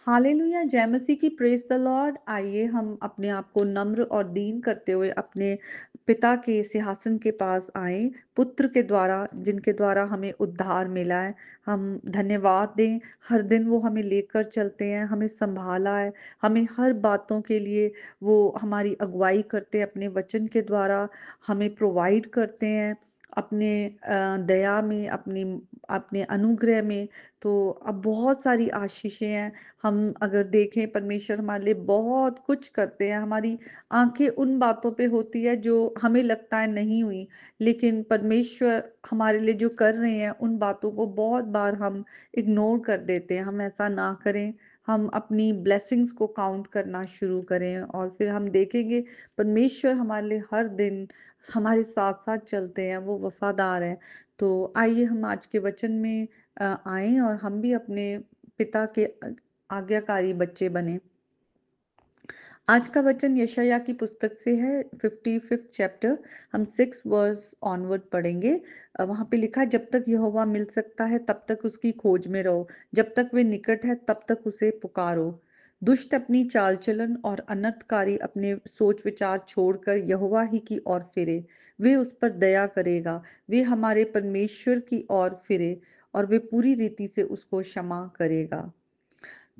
Hallelujah, जय मसीह की, praise the Lord. आइए हम अपने आप को नम्र और दीन करते हुए अपने पिता के सिंहासन के पास आए, पुत्र के द्वारा, जिनके द्वारा हमें उद्धार मिला है। हम धन्यवाद दें। हर दिन वो हमें लेकर चलते हैं, हमें संभाला है, हमें हर बातों के लिए वो हमारी अगुवाई करते हैं, अपने वचन के द्वारा हमें प्रोवाइड करते हैं, अपने दया में, अपनी अपने अनुग्रह में। तो अब बहुत सारी आशीषें हैं। हम अगर देखें, परमेश्वर हमारे लिए बहुत कुछ करते हैं। हमारी आंखें उन बातों पे होती है जो हमें लगता है नहीं हुई, लेकिन परमेश्वर हमारे लिए जो कर रहे हैं उन बातों को बहुत बार हम इग्नोर कर देते हैं। हम ऐसा ना करें। हम अपनी ब्लेसिंग्स को काउंट करना शुरू करें और फिर हम देखेंगे परमेश्वर हमारे लिए हर दिन हमारे साथ साथ चलते हैं, वो वफादार हैं। तो आइए हम आज के वचन में आएं और हम भी अपने पिता के आज्ञाकारी बच्चे बने। आज का वचन यशायाह की पुस्तक से है, 55th चैप्टर। हम 6 वर्स ऑनवर्ड पढ़ेंगे। वहां पे लिखा है, जब तक यहोवा मिल सकता है तब तक उसकी खोज में रहो, जब तक वे निकट है तब तक उसे पुकारो। दुष्ट अपनी चाल चलन और अनर्थकारी अपने सोच विचार छोड़कर यहोवा ही की ओर फिरे, वे उस पर दया करेगा। वे हमारे परमेश्वर की ओर फिरे और वे पूरी रीति से उसको क्षमा करेगा।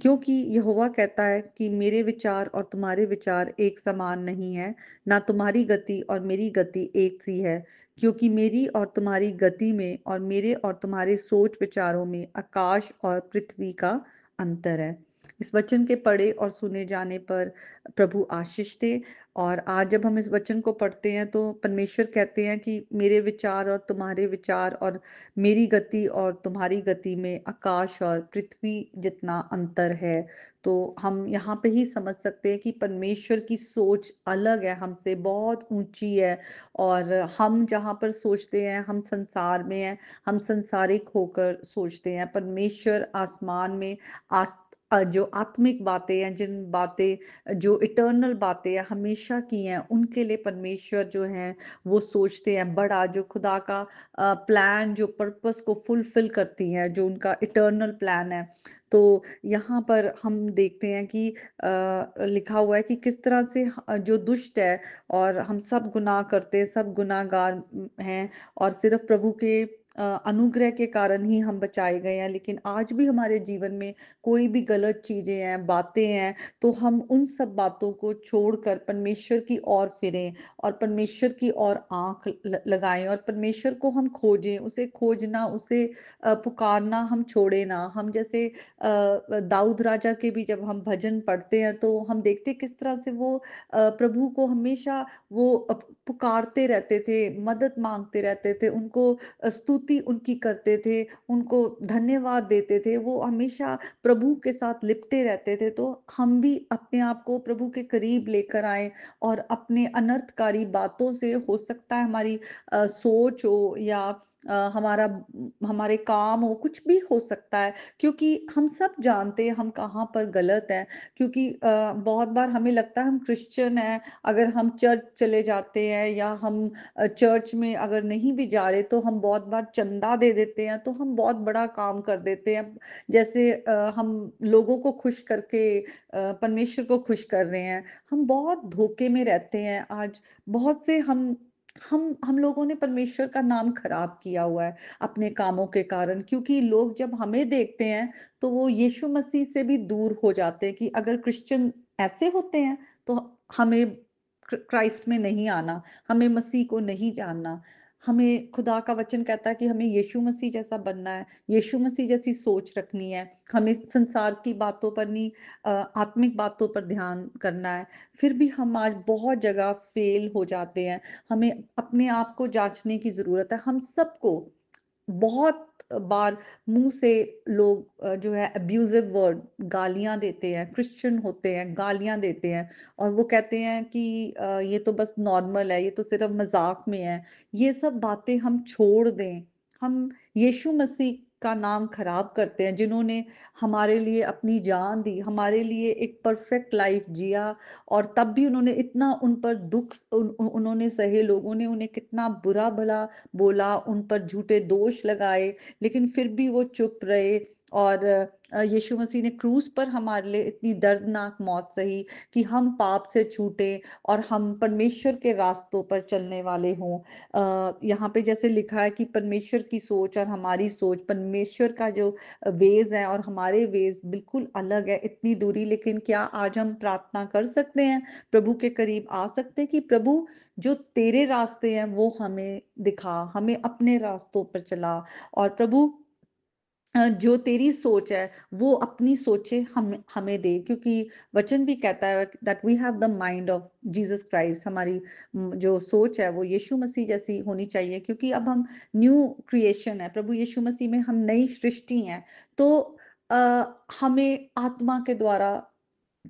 क्योंकि यहोवा कहता है कि मेरे विचार और तुम्हारे विचार एक समान नहीं है, ना तुम्हारी गति और मेरी गति एक सी है। क्योंकि मेरी और तुम्हारी गति में और मेरे और तुम्हारे सोच विचारों में आकाश और पृथ्वी का अंतर है। इस वचन के पढ़े और सुने जाने पर प्रभु आशीष दे। और आज जब हम इस वचन को पढ़ते हैं तो परमेश्वर कहते हैं कि मेरे विचार और तुम्हारे विचार और मेरी गति और तुम्हारी गति में आकाश और पृथ्वी जितना अंतर है। तो हम यहाँ पे ही समझ सकते हैं कि परमेश्वर की सोच अलग है, हमसे बहुत ऊंची है। और हम जहाँ पर सोचते हैं हम संसार में हैं, हम संसारिक होकर सोचते हैं। परमेश्वर आसमान में जो आत्मिक बातें हैं, जिन बातें जो इटर्नल बातें हैं हमेशा की हैं, उनके लिए परमेश्वर जो हैं वो सोचते हैं बड़ा। जो खुदा का प्लान, जो पर्पस को फुलफिल करती हैं, जो उनका इटर्नल प्लान है। तो यहाँ पर हम देखते हैं कि लिखा हुआ है कि किस तरह से जो दुष्ट है, और हम सब गुनाह करते हैं, सब गुनाहगार हैं, और सिर्फ प्रभु के अनुग्रह के कारण ही हम बचाए गए हैं। लेकिन आज भी हमारे जीवन में कोई भी गलत चीजें हैं, बातें हैं, तो हम उन सब बातों को छोड़कर परमेश्वर की ओर फिरें और परमेश्वर की ओर आंख लगाएं और परमेश्वर को हम खोजें। उसे खोजना, उसे पुकारना हम छोड़े ना। हम जैसे दाऊद राजा के भी जब हम भजन पढ़ते हैं तो हम देखते हैं किस तरह से वो प्रभु को हमेशा वो पुकारते रहते थे, मदद मांगते रहते थे, उनको स्तुति उनकी करते थे, उनको धन्यवाद देते थे। वो हमेशा प्रभु के साथ लिपटे रहते थे। तो हम भी अपने आप को प्रभु के करीब लेकर आए और अपने अनर्थकारी बातों से, हो सकता है हमारी सोच हो या हमारा हमारे काम हो, कुछ भी हो सकता है। क्योंकि हम सब जानते हैं हम कहाँ पर गलत हैं। क्योंकि बहुत बार हमें लगता है हम क्रिश्चियन हैं, अगर हम चर्च चले जाते हैं या हम चर्च में अगर नहीं भी जा रहे तो हम बहुत बार चंदा दे देते हैं, तो हम बहुत बड़ा काम कर देते हैं। जैसे हम लोगों को खुश करके परमेश्वर को खुश कर रहे हैं। हम बहुत धोखे में रहते हैं आज। बहुत से हम लोगों ने परमेश्वर का नाम खराब किया हुआ है अपने कामों के कारण। क्योंकि लोग जब हमें देखते हैं तो वो यीशु मसीह से भी दूर हो जाते हैं कि अगर क्रिश्चियन ऐसे होते हैं तो हमें क्राइस्ट में नहीं आना, हमें मसीह को नहीं जानना। हमें खुदा का वचन कहता है कि हमें यीशु मसीह जैसा बनना है, यीशु मसीह जैसी सोच रखनी है। हमें संसार की बातों पर नहीं, आत्मिक बातों पर ध्यान करना है। फिर भी हम आज बहुत जगह फेल हो जाते हैं। हमें अपने आप को जांचने की जरूरत है। हम सबको बहुत बार मुंह से लोग जो है अब्यूजिव वर्ड, गालियां देते हैं, क्रिश्चियन होते हैं, गालियां देते हैं, और वो कहते हैं कि ये तो बस नॉर्मल है, ये तो सिर्फ मजाक में है। ये सब बातें हम छोड़ दें। हम यीशु मसीह का नाम खराब करते हैं, जिन्होंने हमारे लिए अपनी जान दी, हमारे लिए एक परफेक्ट लाइफ जिया, और तब भी उन्होंने इतना उन पर दुख उन्होंने सहे, लोगों ने उन्हें कितना बुरा भला बोला, उन पर झूठे दोष लगाए, लेकिन फिर भी वो चुप रहे। और यीशु मसीह ने क्रूस पर हमारे लिए इतनी दर्दनाक मौत सही कि हम पाप से छूटे और हम परमेश्वर के रास्तों पर चलने वाले हों। यहाँ पे जैसे लिखा है कि परमेश्वर की सोच और हमारी सोच, परमेश्वर का जो वेज़ है और हमारे वेज़ बिल्कुल अलग है, इतनी दूरी। लेकिन क्या आज हम प्रार्थना कर सकते हैं, प्रभु के करीब आ सकते हैं कि प्रभु जो तेरे रास्ते हैं वो हमें दिखा, हमें अपने रास्तों पर चला, और प्रभु जो तेरी सोच है वो अपनी सोचें हमें दे, क्योंकि वचन भी कहता है that we have the mind of Jesus Christ. हमारी जो सोच है वो यीशु मसीह जैसी होनी चाहिए, क्योंकि अब हम न्यू क्रिएशन है, प्रभु यीशु मसीह में हम नई सृष्टि हैं। तो हमें आत्मा के द्वारा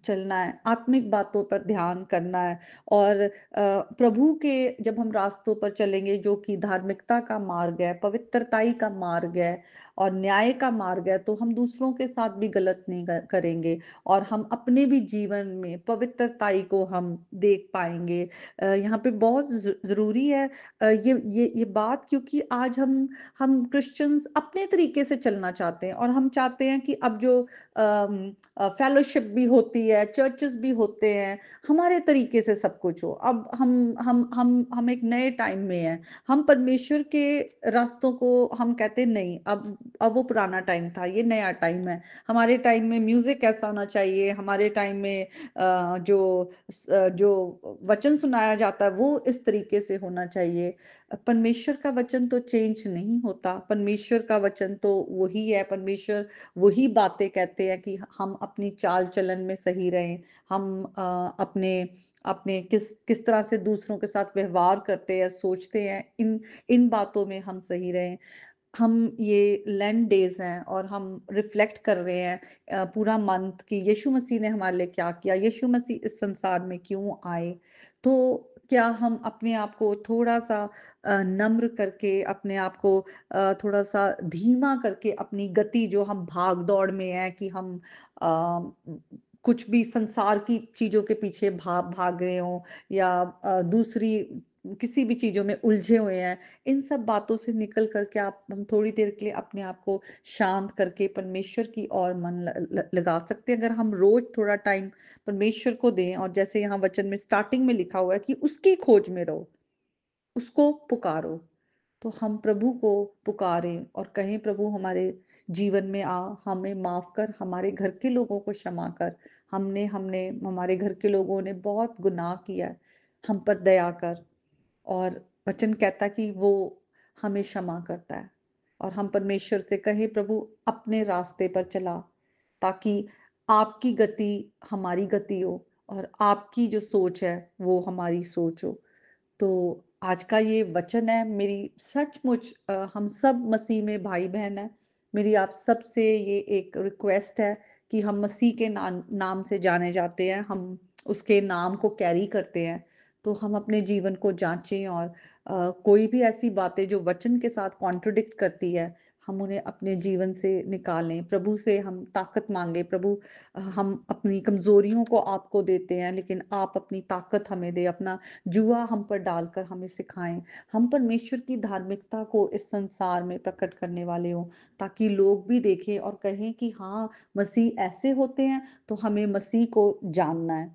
चलना है, आत्मिक बातों पर ध्यान करना है, और प्रभु के जब हम रास्तों पर चलेंगे जो कि धार्मिकता का मार्ग है, पवित्रताई का मार्ग है और न्याय का मार्ग है, तो हम दूसरों के साथ भी गलत नहीं करेंगे, और हम अपने भी जीवन में पवित्रताई को हम देख पाएंगे। यहाँ पे बहुत जरूरी है ये बात, क्योंकि आज हम क्रिश्चियंस अपने तरीके से चलना चाहते हैं, और हम चाहते हैं कि अब जो फेलोशिप भी होती है, चर्चेस भी होते हैं, हमारे तरीके से सब कुछ हो। अब हम एक नए टाइम में हैं, हम परमेश्वर के रास्तों को हम कहते हैं, नहीं, अब वो पुराना टाइम था, ये नया टाइम है। हमारे टाइम में म्यूजिक ऐसा होना चाहिए, हमारे टाइम में जो वचन सुनाया जाता है वो इस तरीके से होना चाहिए। परमेश्वर का वचन तो चेंज नहीं होता, परमेश्वर का वचन तो वही है, परमेश्वर वही बातें कहते हैं कि हम अपनी चाल चलन में सही रहें, हम अपने अपने किस तरह से दूसरों के साथ व्यवहार करते हैं, सोचते हैं, इन इन बातों में हम सही रहें। हम ये लेंट डेज हैं और हम रिफ्लेक्ट कर रहे हैं पूरा मंथ कि यीशु मसीह ने हमारे लिए क्या किया, यीशु मसीह इस संसार में क्यों आए। तो क्या हम अपने आप को थोड़ा सा नम्र करके, अपने आप को थोड़ा सा धीमा करके, अपनी गति जो हम भाग दौड़ में है कि हम कुछ भी संसार की चीजों के पीछे भाग रहे हो, या दूसरी किसी भी चीजों में उलझे हुए हैं, इन सब बातों से निकल करके हम थोड़ी देर के लिए अपने आप को शांत करके परमेश्वर की ओर मन लगा सकते हैं। अगर हम रोज थोड़ा टाइम परमेश्वर को दें, और जैसे यहाँ वचन में स्टार्टिंग में लिखा हुआ है कि उसकी खोज में रहो, उसको पुकारो, तो हम प्रभु को पुकारें और कहें, प्रभु हमारे जीवन में आ, हमें माफ कर, हमारे घर के लोगों को क्षमा कर, हमने हमने हमारे घर के लोगों ने बहुत गुनाह किया है, हम पर दया कर। और वचन कहता कि वो हमें क्षमा करता है, और हम परमेश्वर से कहें, प्रभु अपने रास्ते पर चला, ताकि आपकी गति हमारी गति हो, और आपकी जो सोच है वो हमारी सोच हो। तो आज का ये वचन है, मेरी सचमुच हम सब मसीह में भाई बहन है, मेरी आप सब से ये एक रिक्वेस्ट है कि हम मसीह के नाम से जाने जाते हैं, हम उसके नाम को कैरी करते हैं। तो हम अपने जीवन को जांचें, और कोई भी ऐसी बातें जो वचन के साथ कॉन्ट्रडिक्ट करती है, हम उन्हें अपने जीवन से निकालें, प्रभु से हम ताकत मांगे, प्रभु हम अपनी कमजोरियों को आपको देते हैं, लेकिन आप अपनी ताकत हमें दे, अपना जुआ हम पर डालकर हमें सिखाएं, हम परमेश्वर की धार्मिकता को इस संसार में प्रकट करने वाले हों, ताकि लोग भी देखें और कहें कि हाँ, मसीह ऐसे होते हैं, तो हमें मसीह को जानना है।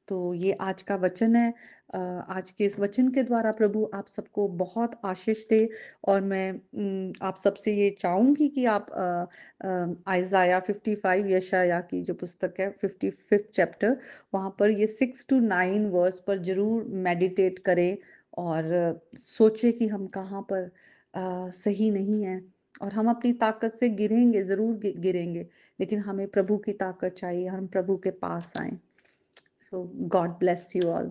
तो ये आज का वचन है। आज के इस वचन के द्वारा प्रभु आप सबको बहुत आशीष दे, और मैं आप सबसे ये चाहूंगी कि आप आइजाया 55, यशाया की जो पुस्तक है 55th चैप्टर, वहां पर ये 6 to 9 वर्स पर जरूर मेडिटेट करें, और सोचे कि हम कहाँ पर सही नहीं है, और हम अपनी ताकत से गिरेंगे, जरूर गिरेंगे, लेकिन हमें प्रभु की ताकत चाहिए, हम प्रभु के पास आए। So God bless you all.